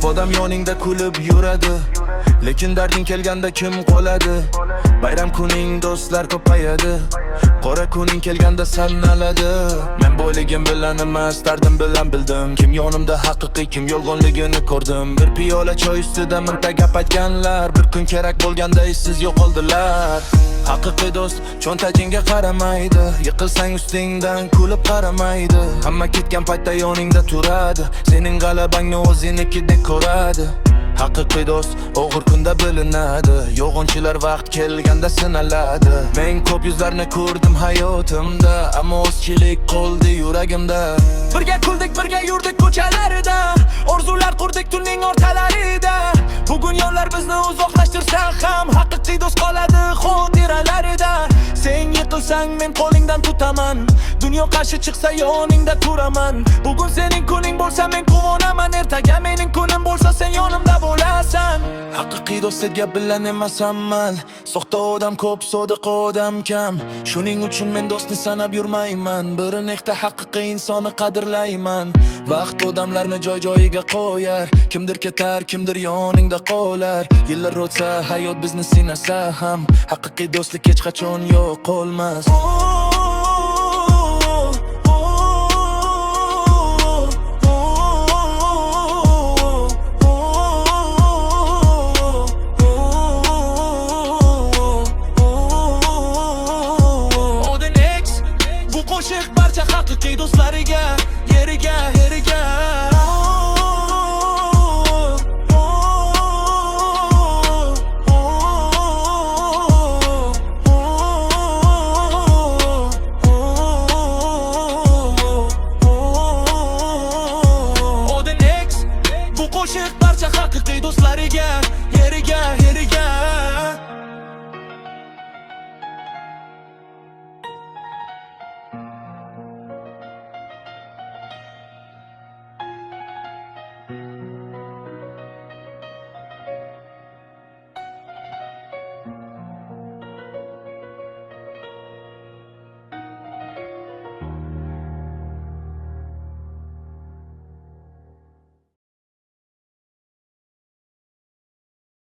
odam yoningda kulib yuradi, lekin darding kelganda kim qoladi? Bayram kuning do'stlar ko'payadi, qora kuning kelganda sanaladi. Men boyligim bilan emas, dardim bilan bildim kim yonimda haqiqiy, kim yolg'onligini ko'rdim. Bir piyola choy ustida mingta gap aytganlar, bir kun kerak bo'lganda izsiz yo'qoldilar. Haqiqiy do'st cho'ntagingga qaramaydi, yiqilsang ustingdan kulib qaramaydi. Hamma ketgan paytda yoningda turadi, sening g'alabangni o'zinikidek ko'radi. Haqiqiy do'st og'ir kunda bilinadi, yo'g'onchilar vaqt kelganda sinaladi. Men ko'p yuzlarni ko'rdim hayotimda, ammo o'zchilik qoldi yuragimda. Birga kuldik, birga yurdik ko'chalarida, orzular qurdik tunning o'rtalarida. Bugun yo'llar bizni uzoqlashtirsa ham, haqiqiy do'st qoladi xotiralarida. Sen yiqilsang men qo'lingdan tutaman, dunyo qarshi chiqsa yoningda turaman. Bugun sening kuning bo'lsa men quvonaman, ertaga mening kunim bo'lsa sen yonimda bo'lasan. Haqiqiy do'stga bilan emas amal, soxta odam ko'p, sodiq odam kam. Shuning uchun men do'stni sanab yurmayman, bir nechta haqiqiy insonni qadrlayman. Vaqt odamlarni joy-joyiga qo'yar, kimdir ketar, kimdir yoningda qolar. Yillar o'tsa, hayot bizni sinasa ham, haqiqiy do'stlik hech qachon yo'q olmas. Bu qo'shiq barcha haqiqiy do'stlariga, yeriga, yeriga.